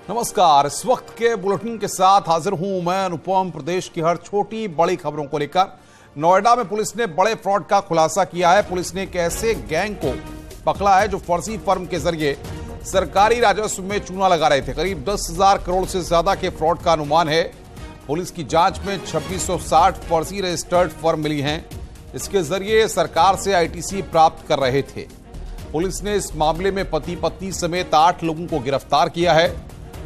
नमस्कार। इस वक्त के बुलेटिन के साथ हाजिर हूं मैं अनुपम। प्रदेश की हर छोटी बड़ी खबरों को लेकर नोएडा में पुलिस ने बड़े फ्रॉड का खुलासा किया है। पुलिस ने एक ऐसे गैंग को पकड़ा है जो फर्जी फर्म के जरिए सरकारी राजस्व में चूना लगा रहे थे। करीब 10,000 करोड़ से ज्यादा के फ्रॉड का अनुमान है। पुलिस की जांच में 2660 फर्जी रजिस्टर्ड फर्म मिली हैं। इसके जरिए सरकार से आईटीसी प्राप्त कर रहे थे। पुलिस ने इस मामले में पति पत्नी समेत 8 लोगों को गिरफ्तार किया है।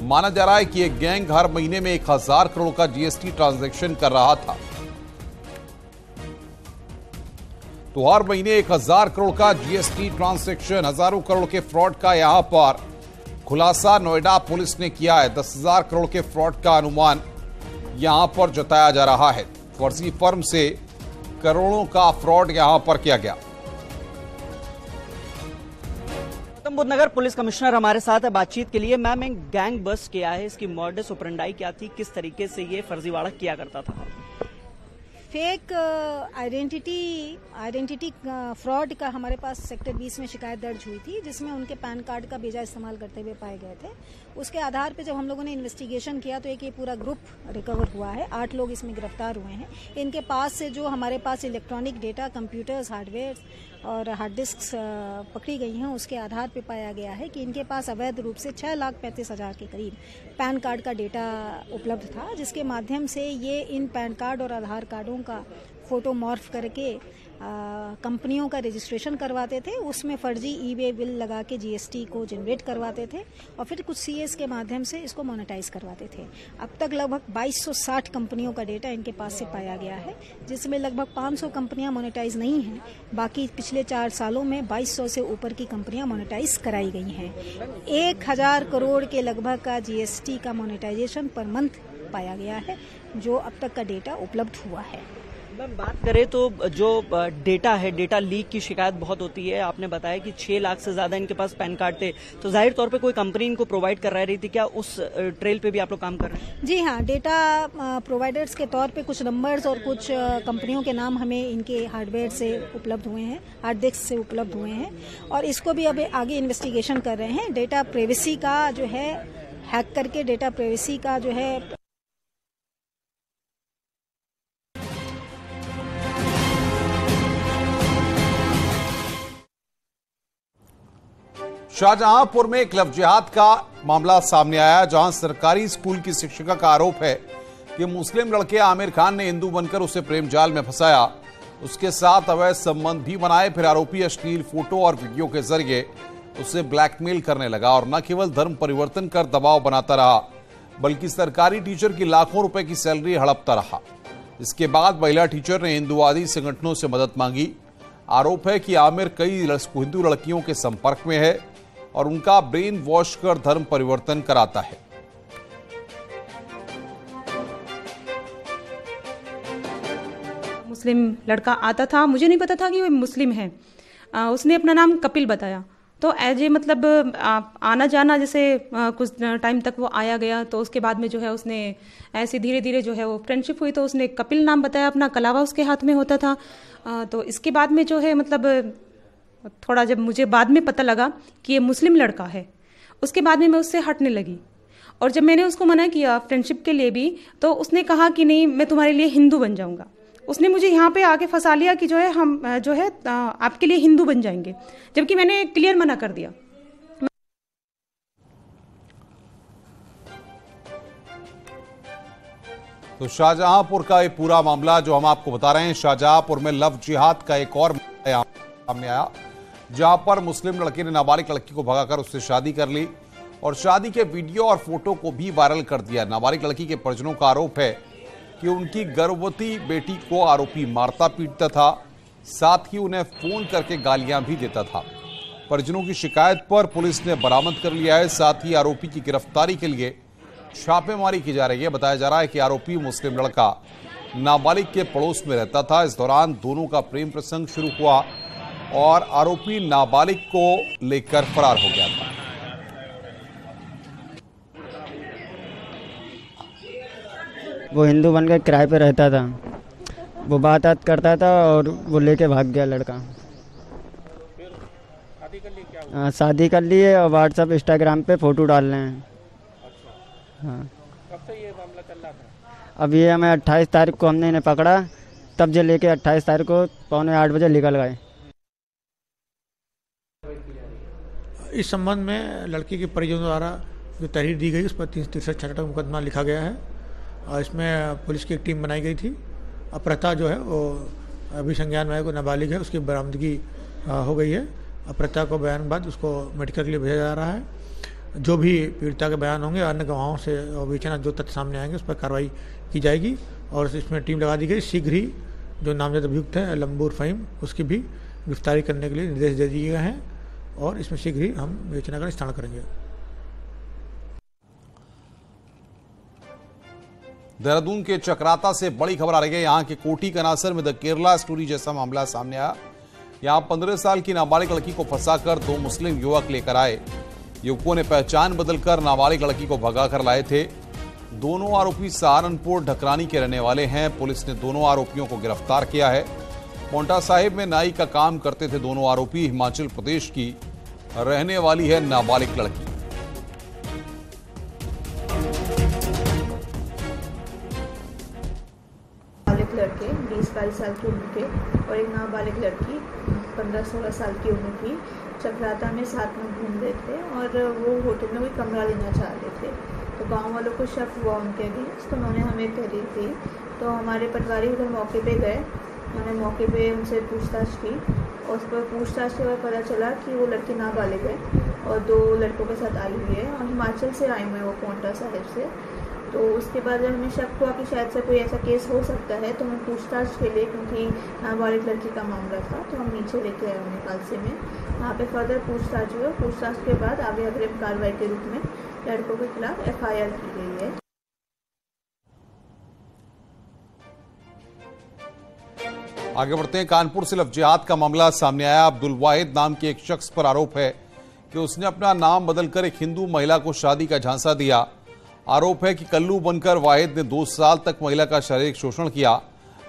माना जा रहा है कि यह गैंग हर महीने में 1000 करोड़ का जीएसटी ट्रांजैक्शन कर रहा था। तो हर महीने 1000 करोड़ का जीएसटी ट्रांजैक्शन, हजारों करोड़ के फ्रॉड का यहां पर खुलासा नोएडा पुलिस ने किया है। 10,000 करोड़ के फ्रॉड का अनुमान यहां पर जताया जा रहा है। फर्जी फर्म से करोड़ों का फ्रॉड यहां पर किया गया। गौतम बुद्ध नगर पुलिस कमिश्नर हमारे साथ है बातचीत के लिए। मैम, एक गैंग बस्ट क्या है, इसकी मॉडस ऑपरेंडाई क्या थी, किस तरीके से ये फर्जीवाड़ा किया करता था? फेक आइडेंटिटी फ्रॉड का हमारे पास सेक्टर 20 में शिकायत दर्ज हुई थी, जिसमें उनके पैन कार्ड का बेजा इस्तेमाल करते हुए पाए गए थे। उसके आधार पे जब हम लोगों ने इन्वेस्टिगेशन किया तो एक ये पूरा ग्रुप रिकवर हुआ है। 8 लोग इसमें गिरफ्तार हुए हैं। इनके पास से जो हमारे पास इलेक्ट्रॉनिक डेटा, कंप्यूटर्स, हार्डवेयर और हार्ड डिस्क पकड़ी गई हैं, उसके आधार पे पाया गया है कि इनके पास अवैध रूप से 6,35,000 के करीब पैन कार्ड का डेटा उपलब्ध था, जिसके माध्यम से ये इन पैन कार्ड और आधार कार्डों का फोटो मॉर्फ करके कंपनियों का रजिस्ट्रेशन करवाते थे। उसमें फर्जी ई-वे बिल लगा के जीएसटी को जनरेट करवाते थे और फिर कुछ सीएस के माध्यम से इसको मोनेटाइज करवाते थे। अब तक लगभग 2260 कंपनियों का डेटा इनके पास से पाया गया है, जिसमें लगभग 500 कंपनियां मोनेटाइज नहीं हैं। बाकी पिछले 4 सालों में 2200 से ऊपर की कंपनियां मोनेटाइज कराई गई हैं। 1000 करोड़ के लगभग का जीएसटी का मोनेटाइजेशन पर मंथ पाया गया है, जो अब तक का डेटा उपलब्ध हुआ है। मैम, बात करें तो जो डेटा है, डेटा लीक की शिकायत बहुत होती है। आपने बताया कि 6 लाख से ज्यादा इनके पास पैन कार्ड थे, तो जाहिर तौर पे कोई कंपनी इनको प्रोवाइड करा रही थी। क्या उस ट्रेल पे भी आप लोग काम कर रहे हैं? जी हाँ, डेटा प्रोवाइडर्स के तौर पे कुछ नंबर्स और कुछ कंपनियों के नाम हमें इनके हार्डवेयर से उपलब्ध हुए हैं, हार्ड डिस्क से उपलब्ध हुए हैं, और इसको भी अब आगे इन्वेस्टिगेशन कर रहे हैं। डेटा प्राइवेसी का जो है हैक करके डेटा प्राइवेसी का जो है शाहजहांपुर में एक लव जिहाद का मामला सामने आया, जहां सरकारी स्कूल की शिक्षिका का आरोप है कि मुस्लिम लड़के आमिर खान ने हिंदू बनकर उसे प्रेम जाल में फंसाया, उसके साथ अवैध संबंध भी बनाए। फिर आरोपी अश्लील फोटो और वीडियो के जरिए उसे ब्लैकमेल करने लगा और न केवल धर्म परिवर्तन कर दबाव बनाता रहा, बल्कि सरकारी टीचर की लाखों रुपए की सैलरी हड़पता रहा। इसके बाद महिला टीचर ने हिंदूवादी संगठनों से मदद मांगी। आरोप है कि आमिर कई हिंदू लड़कियों के संपर्क में है और उनका ब्रेन वॉश कर धर्म परिवर्तन कराता है। मुस्लिम लड़का आता था, मुझे नहीं पता था कि वो मुस्लिम है। उसने अपना नाम कपिल बताया, तो एज ए मतलब आना जाना जैसे कुछ टाइम तक वो आया गया। तो उसके बाद में जो है उसने ऐसे धीरे धीरे जो है वो फ्रेंडशिप हुई, तो उसने कपिल नाम बताया, अपना कलावा उसके हाथ में होता था। तो इसके बाद में जो है मतलब थोड़ा जब मुझे बाद में पता लगा कि ये मुस्लिम लड़का है, उसके बाद में मैं उससे हटने लगी। और जब मैंने उसको मना किया फ्रेंडशिप के लिए भी, तो उसने कहा कि नहीं, मैं तुम्हारे लिए हिंदू बन जाऊंगा। उसने मुझे यहाँ पे आके फंसा लिया कि जो है हम जो है आपके लिए हिंदू बन जाएंगे, जबकि मैंने क्लियर मना कर दिया। तो शाहजहांपुर का ये पूरा मामला जो हम आपको बता रहे हैं, शाहजहांपुर में लव जिहाद का एक और सामने आया, जहां पर मुस्लिम लड़के ने नाबालिग लड़की को भगाकर उससे शादी कर ली और शादी के वीडियो और फोटो को भी वायरल कर दिया। नाबालिग लड़की के परिजनों का आरोप है कि उनकी गर्भवती बेटी को आरोपी मारता पीटता था, साथ ही उन्हें फोन करके गालियां भी देता था। परिजनों की शिकायत पर पुलिस ने बरामद कर लिया है। साथ ही आरोपी की गिरफ्तारी के लिए छापेमारी की जा रही है। बताया जा रहा है कि आरोपी मुस्लिम लड़का नाबालिग के पड़ोस में रहता था। इस दौरान दोनों का प्रेम प्रसंग शुरू हुआ और आरोपी नाबालिग को लेकर फरार हो गया था। वो हिंदू बनकर किराए पे रहता था, वो बात करता था और वो लेके भाग गया लड़का। शादी कर ली और व्हाट्सएप इंस्टाग्राम पे फोटो डाल रहे हैं। हाँ। कब से ये मामला चल रहा था? अब ये हमें 28 तारीख को हमने इन्हें पकड़ा, तब से लेके 28 तारीख को 7:45 बजे निकल गए। इस संबंध में लड़की के परिजनों द्वारा जो तहरीर दी गई उस पर 363 का मुकदमा लिखा गया है और इसमें पुलिस की एक टीम बनाई गई थी। अपहृता जो है वो अभी संज्ञान में आया, कोई नाबालिग है, उसकी बरामदगी हो गई है। अपहृता को बयान बाद उसको मेडिकल के लिए भेजा जा रहा है। जो भी पीड़िता के बयान होंगे, अन्य गवाहों से विवेचना जो तथ्य सामने आएंगे उस पर कार्रवाई की जाएगी और इसमें टीम लगा दी गई। शीघ्र ही जो नामजद अभियुक्त है लंबूर फ़हीम, उसकी भी गिरफ्तारी करने के लिए निर्देश दे दिए गए हैं और इसमें शीघ्र ही हम विवेचना का निस्तारण करेंगे। देहरादून के चक्राता से बड़ी खबर आ रही है। यहां के कोठी कनासर में द केरला स्टोरी जैसा मामला सामने आया। यहां 15 साल की नाबालिग लड़की को फंसाकर 2 मुस्लिम युवक लेकर आए। युवकों ने पहचान बदलकर नाबालिग लड़की को भगाकर लाए थे। दोनों आरोपी सहारनपुर ढकरानी के रहने वाले हैं। पुलिस ने दोनों आरोपियों को गिरफ्तार किया है। पोंटा साहिब में नाई का काम करते थे दोनों आरोपी। हिमाचल प्रदेश की रहने वाली है नाबालिग लड़की। लड़के 20-22 साल की उम्र के और एक नाबालिग लड़की 15-16 साल की उम्र की चक्राता में साथ में घूम रहे थे और वो होटल में कोई कमरा लेना चाह रहे थे। तो गांव वालों को शक हुआ उनके अगेंस्ट, तो उन्होंने हमें तहरीर दी। तो हमारे पटवारी उधर मौके पे गए, उन्होंने मौके पे उनसे पूछताछ की और उस पर पूछताछ के बाद पता चला कि वो लड़की नाबालिग है और 2 लड़कों के साथ आई हुई है और हिमाचल से आई हुए हैं वो पोंटा साहिब से। तो उसके बाद जब हमें शक हुआ कि शायद से कोई ऐसा केस हो सकता है तो हम पूछताछ के लिए, क्योंकि नाबालिग लड़की का मामला था, तो हम नीचे लेके आए उन्हें कालसे में। वहाँ पे फर्दर पूछताछ हुई। पूछताछ के बाद आगे अग्रिम कार्रवाई के रूप में लड़कों के खिलाफ FIR की गई है। आगे बढ़ते हैं। कानपुर से लव जिहाद का मामला सामने आया। अब्दुल वाहिद नाम के एक शख्स पर आरोप है कि उसने अपना नाम बदलकर एक हिंदू महिला को शादी का झांसा दिया। आरोप है कि कल्लू बनकर वाहिद ने 2 साल तक महिला का शारीरिक शोषण किया,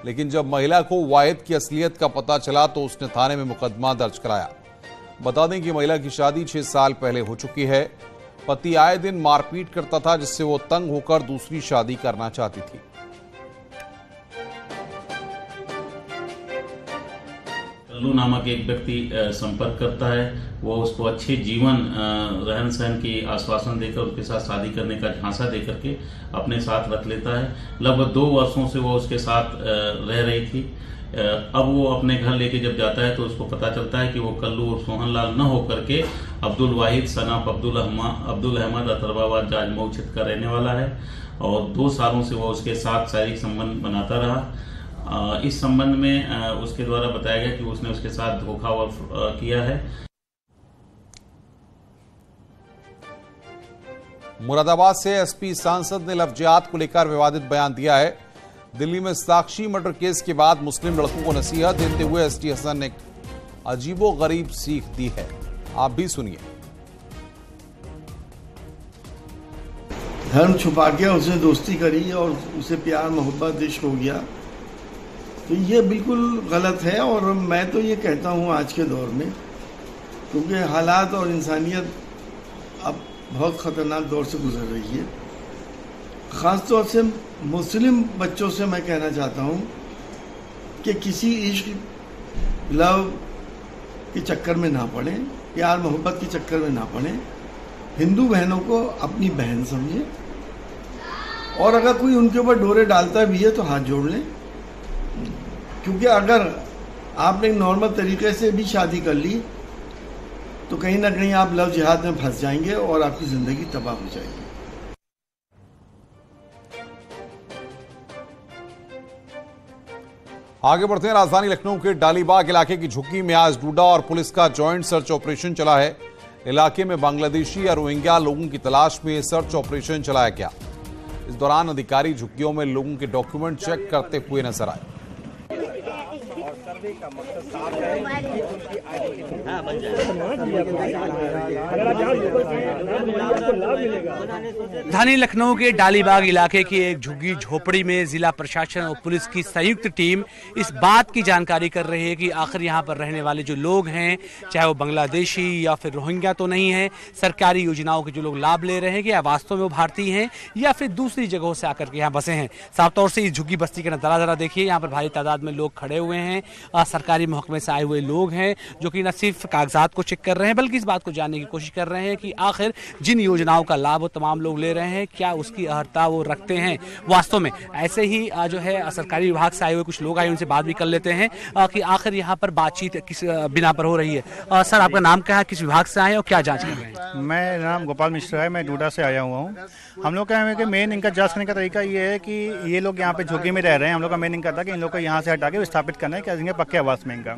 लेकिन जब महिला को वाहिद की असलियत का पता चला तो उसने थाने में मुकदमा दर्ज कराया। बता दें कि महिला की शादी 6 साल पहले हो चुकी है। पति आए दिन मारपीट करता था, जिससे वो तंग होकर दूसरी शादी करना चाहती थी। कल्लू नामक एक व्यक्ति संपर्क करता है। वो उसको अच्छे जीवन रहन सहन की आश्वासन देकर उसके साथ शादी करने का झांसा देकर के अपने साथ रख लेता है। लगभग 2 वर्षों से वो उसके साथ रह रही थी। अब वो अपने घर लेके जब जाता है तो उसको पता चलता है कि वो कल्लू और सोहनलाल न होकर के अब्दुल वाहिद सनाफ अब्दुल अहमद अतरबाबाद जाजमऊ क्षेत्र का रहने वाला है और 2 सालों से वो उसके साथ शारीरिक संबंध बनाता रहा। इस संबंध में उसके द्वारा बताया गया कि उसने उसके साथ धोखा किया है। मुरादाबाद से एसपी सांसद ने लव जिहाद को लेकर विवादित बयान दिया है। दिल्ली में साक्षी मर्डर केस के बाद मुस्लिम लड़कों को नसीहत देते हुए एसटी हसन ने अजीबोगरीब सीख दी है। आप भी सुनिए। धर्म छुपा के उसने दोस्ती करी और उसे प्यार मोहब्बत इश्क हो गया, तो ये बिल्कुल गलत है। और मैं तो ये कहता हूँ आज के दौर में, क्योंकि हालात और इंसानियत अब बहुत ख़तरनाक दौर से गुजर रही है, ख़ास तौर से मुस्लिम बच्चों से मैं कहना चाहता हूँ कि किसी इश्क लव के चक्कर में ना पड़ें, प्यार मोहब्बत के चक्कर में ना पड़ें। हिंदू बहनों को अपनी बहन समझें और अगर कोई उनके ऊपर डोरे डालता भी है तो हाथ जोड़ लें, क्योंकि अगर आपने नॉर्मल तरीके से भी शादी कर ली तो कहीं ना कहीं आप लव जिहाद में फंस जाएंगे और आपकी जिंदगी तबाह हो जाएगी। आगे बढ़ते हैं। राजधानी लखनऊ के डालीबाग इलाके की झुग्गी में आज डूडा और पुलिस का जॉइंट सर्च ऑपरेशन चला है। इलाके में बांग्लादेशी या रोहिंग्या लोगों की तलाश में सर्च ऑपरेशन चलाया गया। इस दौरान अधिकारी झुग्गियों में लोगों के डॉक्यूमेंट चेक करते हुए नजर आए। राजधानी लखनऊ के डालीबाग इलाके की एक झुग्गी झोपड़ी में जिला प्रशासन और पुलिस की संयुक्त टीम इस बात की जानकारी कर रही है कि आखिर यहाँ पर रहने वाले जो लोग हैं, चाहे वो बांग्लादेशी या फिर रोहिंग्या तो नहीं है, सरकारी योजनाओं के जो लोग लाभ ले रहे हैं, या वास्तव में वो भारतीय हैं या फिर दूसरी जगहों से आकर के यहाँ बसे हैं। साफ तौर से इस झुग्गी बस्ती का नजारा जरा देखिए। यहाँ पर भारी तादाद में लोग खड़े हुए हैं, सरकारी महकमे से आए हुए लोग हैं जो कि न सिर्फ कागजात को चेक कर रहे हैं बल्कि इस बात को जानने की कोशिश कर रहे हैं कि आखिर जिन योजनाओं का लाभ वो तमाम लोग ले रहे हैं, क्या उसकी अर्हता वो रखते हैं वास्तव में। ऐसे ही जो है सरकारी विभाग से आए हुए कुछ लोग आए, उनसे बात भी कर लेते हैं कि आखिर यहाँ पर बातचीत किस बिना पर हो रही है। सर, आपका नाम क्या है, किस विभाग से आए और क्या जांच कर रहे हैं? मैं नाम गोपाल मिश्रा है, मैं डूडा से आया हुआ हूँ। हम लोग का है कि मेन इनका जांच करने का तरीका ये है कि ये लोग यहाँ पे झुग्गी में रह रहे हैं। हम लोग का मेन इनका था कि इन लोग को यहाँ से हटा के विस्थापित करना है क्या इनके पक्के आवास में इनका।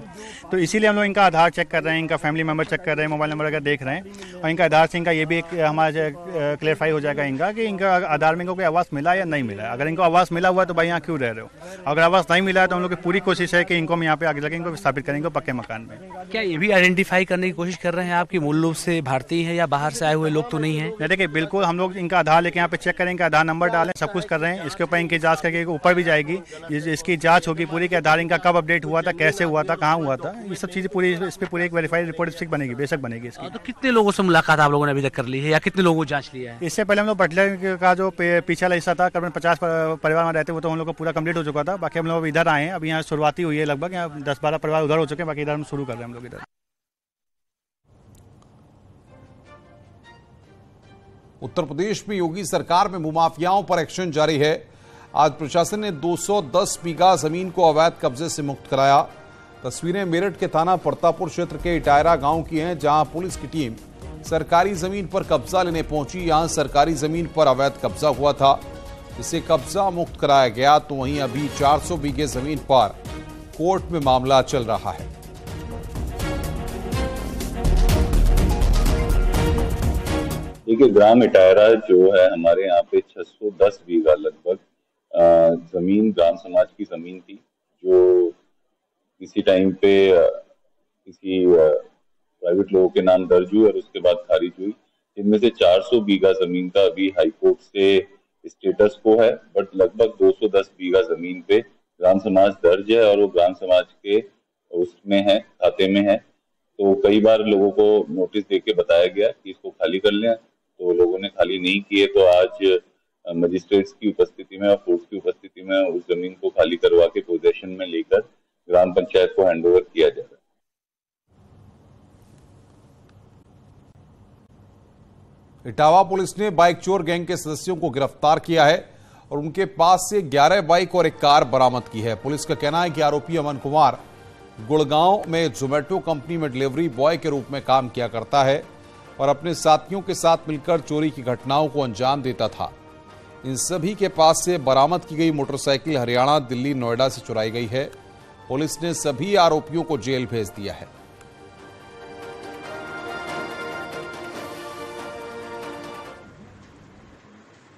तो इसीलिए हम लोग इनका आधार चेक कर रहे हैं, इनका फैमिली मेंबर चेक कर रहे हैं, मोबाइल नंबर अगर देख रहे हैं, और इनका आधार से इनका ये भी एक हमारा क्लियरफाई हो जाएगा इनका कि इनका आधार में इनको कोई आवास मिला या नहीं मिला। अगर इनको आवास मिला हुआ है तो भाई यहाँ क्यों रह रहे हो, अगर आवास नहीं मिला है तो हम लोग की पूरी कोशिश है कि इनको हम यहाँ पे आगे लगे इनको विस्थापित करेंगे पक्के मकान में। क्या ये भी आइडेंटिफाई करने की कोशिश कर रहे हैं आप कि मूल रूप से भारतीय है या बाहर से आए हुए लोग तो नहीं है? देखिए, बिल्कुल हम लोग इनका आधार लेके यहाँ पे चेक करेंगे, आधार नंबर डालें, सब कुछ कर रहे हैं। इसके ऊपर इनकी जांच करके ऊपर भी जाएगी, इसकी जांच होगी पूरी कि आधार इनका कब अपडेट हुआ था, कैसे हुआ था, कहाँ हुआ था, ये सब चीजें पूरी इस पर पूरी एक वेरीफाइड रिपोर्ट बनेगी, बेशक बनेगी इसकी। तो कितने लोगों से मुलाकात आप लोगों ने अभी तक कर ली है या कितने लोगों को जांच लिया है? इससे पहले हम लोग बटलर का जो पीछा हिस्सा था, करीबन 50 परिवार में रहते वो तो हम लोग को पूरा कंप्लीट हो चुका था। बाकी हम लोग इधर आए हैं, अभी यहाँ शुरुआती हुई है, लगभग यहाँ 10-12 परिवार उधर हो चुके हैं, बाकी इधर हम शुरू कर रहे हैं हम लोग इधर। उत्तर प्रदेश में योगी सरकार में भूमाफियाओं पर एक्शन जारी है। आज प्रशासन ने 210 बीघा जमीन को अवैध कब्जे से मुक्त कराया। तस्वीरें मेरठ के थाना प्रतापपुर क्षेत्र के इटायरा गांव की हैं, जहां पुलिस की टीम सरकारी जमीन पर कब्जा लेने पहुंची। यहां सरकारी जमीन पर अवैध कब्जा हुआ था, इसे कब्जा मुक्त कराया गया। तो वहीं अभी 400 बीघे जमीन पर कोर्ट में मामला चल रहा है। देखिए, ग्राम इटायरा जो है हमारे यहाँ पे 610 बीघा लगभग जमीन ग्राम समाज की जमीन थी, जो किसी टाइम पे किसी प्राइवेट लोगों के नाम दर्ज हुई और उसके बाद खारिज हुई। इनमें से 400 बीघा जमीन का अभी हाईकोर्ट से स्टेटस को है, बट लगभग 210 बीघा जमीन पे ग्राम समाज दर्ज है और वो ग्राम समाज के उसमें है, खाते में है। तो कई बार लोगों को नोटिस देके बताया गया कि इसको खाली कर लें, तो लोगों ने खाली नहीं किए। तो आज मजिस्ट्रेट्स की उपस्थिति में और फोर्स की उपस्थिति में उस जमीन को खाली करवा के पोजेशन में लेकर ग्राम पंचायत को हैंडओवर किया जा रहा है। इटावा पुलिस ने बाइक चोर गैंग के सदस्यों को गिरफ्तार किया है और उनके पास से 11 बाइक और एक कार बरामद की है। पुलिस का कहना है कि आरोपी अमन कुमार गुड़गांव में जोमेटो कंपनी में डिलीवरी बॉय के रूप में काम किया करता है और अपने साथियों के साथ मिलकर चोरी की घटनाओं को अंजाम देता था। इन सभी के पास से बरामद की गई मोटरसाइकिल हरियाणा, दिल्ली, नोएडा से चुराई गई है। पुलिस ने सभी आरोपियों को जेल भेज दिया है।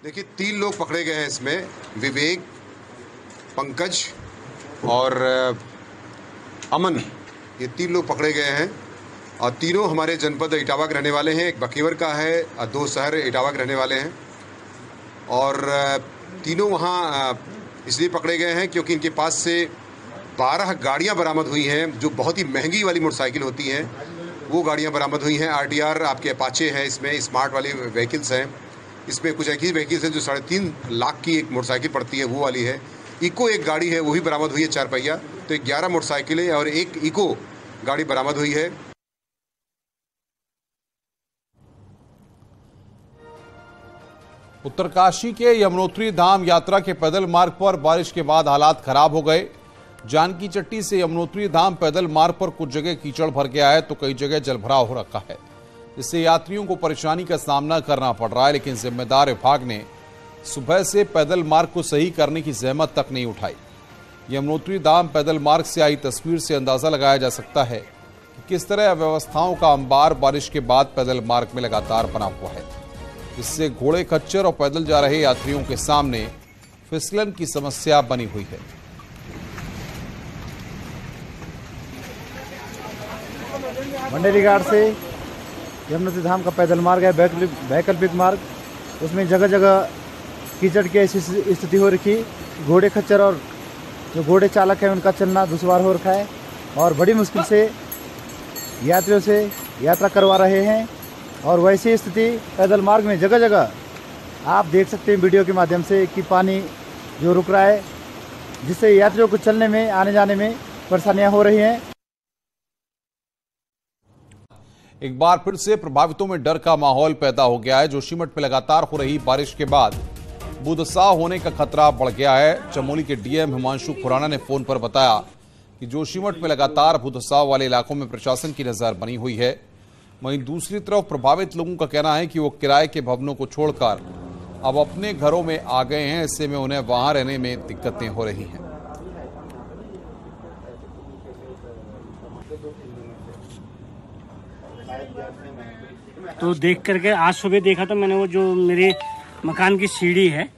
देखिए, 3 लोग पकड़े गए हैं इसमें, विवेक, पंकज और अमन, ये 3 लोग पकड़े गए हैं और तीनों हमारे जनपद इटावा के रहने वाले हैं। एक बकीवर का है और 2 शहर इटावा के रहने वाले हैं और तीनों वहाँ इसलिए पकड़े गए हैं क्योंकि इनके पास से 12 गाड़ियाँ बरामद हुई हैं जो बहुत ही महंगी वाली मोटरसाइकिल होती हैं, वो गाड़ियाँ बरामद हुई हैं। RTR आपके अपाचे है, इसमें स्मार्ट वाली व्हीकल्स हैं, इसमें कुछ ऐसी व्हीकल्स हैं जो 3.5 लाख की एक मोटरसाइकिल पड़ती है, वो वाली है। इको एक गाड़ी है, वो भी बरामद हुई है 4 पहिया। तो 11 मोटरसाइकिलें और एक इको गाड़ी बरामद हुई है। उत्तरकाशी के यमुनोत्री धाम यात्रा के पैदल मार्ग पर बारिश के बाद हालात खराब हो गए। जानकी चट्टी से यमुनोत्री धाम पैदल मार्ग पर कुछ जगह कीचड़ भर गया है तो कई जगह जलभराव हो रखा है। इससे यात्रियों को परेशानी का सामना करना पड़ रहा है, लेकिन जिम्मेदार विभाग ने सुबह से पैदल मार्ग को सही करने की जहमत तक नहीं उठाई। यमुनोत्री धाम पैदल मार्ग से आई तस्वीर से अंदाजा लगाया जा सकता है कि किस तरह अव्यवस्थाओं का अंबार बारिश के बाद पैदल मार्ग में लगातार बना हुआ है। इससे घोड़े, खच्चर और पैदल जा रहे यात्रियों के सामने फिसलन की समस्या बनी हुई है। भंडेरी घाट से यमुनोत्री धाम का पैदल मार्ग है, वैकल्पिक मार्ग, उसमें जगह जगह कीचड़ की ऐसी स्थिति हो रखी। घोड़े खच्चर और जो घोड़े चालक हैं उनका चलना दुश्वार हो रखा है और बड़ी मुश्किल से यात्रियों से यात्रा करवा रहे हैं। और वैसी स्थिति पैदल मार्ग में जगह जगह आप देख सकते हैं वीडियो के माध्यम से कि पानी जो रुक रहा है, जिससे यात्रियों को चलने में आने जाने में परेशानियां हो रही हैं। एक बार फिर से प्रभावितों में डर का माहौल पैदा हो गया है। जोशीमठ में लगातार हो रही बारिश के बाद बूंदसार होने का खतरा बढ़ गया है। चमोली के डीएम हिमांशु खुराना ने फोन पर बताया कि जोशीमठ में लगातार बूंदसार वाले इलाकों में प्रशासन की नजर बनी हुई है। वहीं दूसरी तरफ प्रभावित लोगों का कहना है कि वो किराए के भवनों को छोड़कर अब अपने घरों में आ गए हैं। ऐसे में उन्हें वहां रहने में दिक्कतें हो रही हैं। तो देख करके आज सुबह देखा तो मैंने वो जो मेरे मकान की सीढ़ी है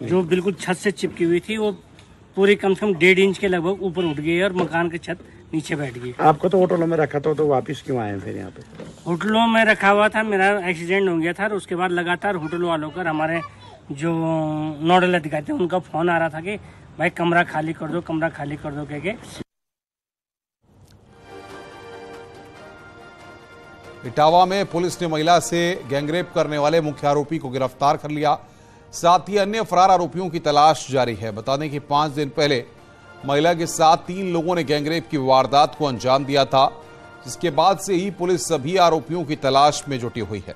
जो बिल्कुल छत से चिपकी हुई थी, वो पूरी कम से कम 1.5 इंच के लगभग ऊपर उठ गई और मकान की छत नीचे बैठ गई। आपको तो होटलों में रखा था, तो वापस क्यों आए फिर यहाँ पे? होटलों में रखा हुआ था, मेरा एक्सीडेंट हो गया था और उसके बाद लगातार होटल वालों का हमारे जो नोडल अधिकारी थे उनका फोन आ रहा था कि भाई कमरा खाली कर दो, कमरा खाली कर दो कह के। इटावा में पुलिस ने महिला से गैंगरेप करने वाले मुख्य आरोपी को गिरफ्तार कर लिया। साथ ही अन्य फरार आरोपियों की तलाश जारी है। बता दें कि 5 दिन पहले महिला के साथ 3 लोगों ने गैंगरेप की वारदात को अंजाम दिया था, जिसके बाद से ही पुलिस सभी आरोपियों की तलाश में जुटी हुई है।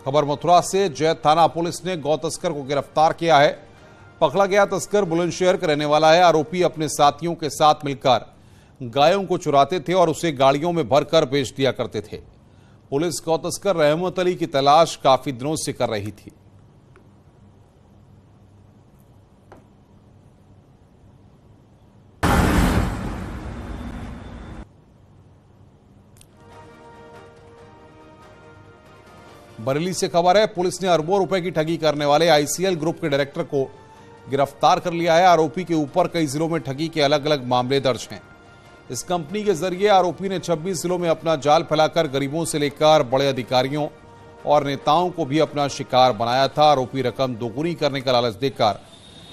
खबर मथुरा से। जैत थाना पुलिस ने गौ तस्कर को गिरफ्तार किया है। पकड़ा गया तस्कर बुलंदशहर का रहने वाला है। आरोपी अपने साथियों के साथ मिलकर गायों को चुराते थे और उसे गाड़ियों में भरकर बेच दिया करते थे। पुलिस गौ तस्कर रहमत अली की तलाश काफी दिनों से कर रही थी। बरेली से खबर है। पुलिस ने अरबों रुपए की ठगी करने वाले आईसीएल ग्रुप के डायरेक्टर को गिरफ्तार कर लिया है। आरोपी के ऊपर कई जिलों में ठगी के अलग अलग मामले दर्ज हैं। इस कंपनी के जरिए आरोपी ने 26 जिलों में अपना जाल फैलाकर गरीबों से लेकर बड़े अधिकारियों और नेताओं को भी अपना शिकार बनाया था। आरोपी रकम दोगुनी करने का लालच देकर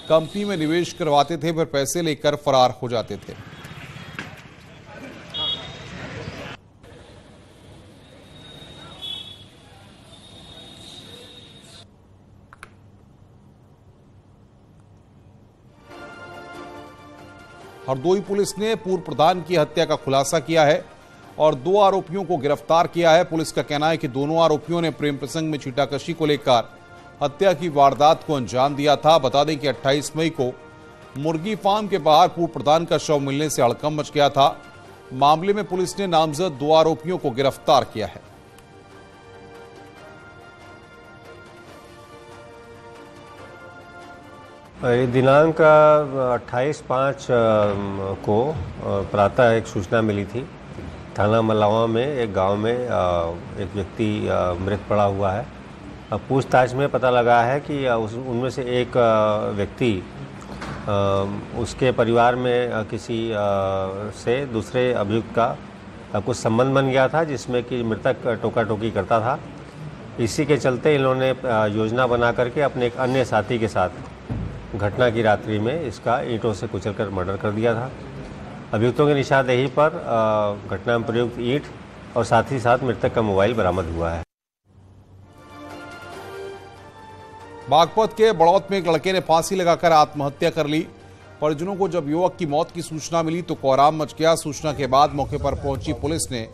कंपनी में निवेश करवाते थे, फिर पैसे लेकर फरार हो जाते थे। हरदोई पुलिस ने पूर्व प्रधान की हत्या का खुलासा किया है और 2 आरोपियों को गिरफ्तार किया है। पुलिस का कहना है कि दोनों आरोपियों ने प्रेम प्रसंग में छीटाकशी को लेकर हत्या की वारदात को अंजाम दिया था। बता दें कि 28 मई को मुर्गी फार्म के बाहर पूर्व प्रधान का शव मिलने से हड़कंप मच गया था। मामले में पुलिस ने नामजद 2 आरोपियों को गिरफ्तार किया है। दिनांक 28/5 को प्रातः एक सूचना मिली थी। थाना मलावा में एक गांव में एक व्यक्ति मृत पड़ा हुआ है। पूछताछ में पता लगा है कि उनमें से एक व्यक्ति उसके परिवार में किसी से दूसरे अभियुक्त का कुछ संबंध बन गया था, जिसमें कि मृतक टोका टोकी करता था। इसी के चलते इन्होंने योजना बना करके अपने एक अन्य साथी के साथ घटना की रात्रि में इसका ईंटों से कुचलकर मर्डर कर दिया था। अभियुक्तों की निशानदेही पर घटना में प्रयुक्त ईंट और साथ ही साथ मृतक का मोबाइल बरामद हुआ है। बागपत के बड़ौत में एक लड़के ने फांसी लगाकर आत्महत्या कर ली। परिजनों को जब युवक की मौत की सूचना मिली तो कोहराम मच गया। सूचना के बाद मौके पर पहुंची पुलिस ने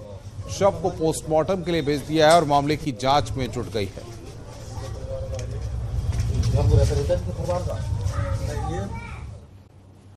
शव को पोस्टमार्टम के लिए भेज दिया है और मामले की जांच में जुट गई है।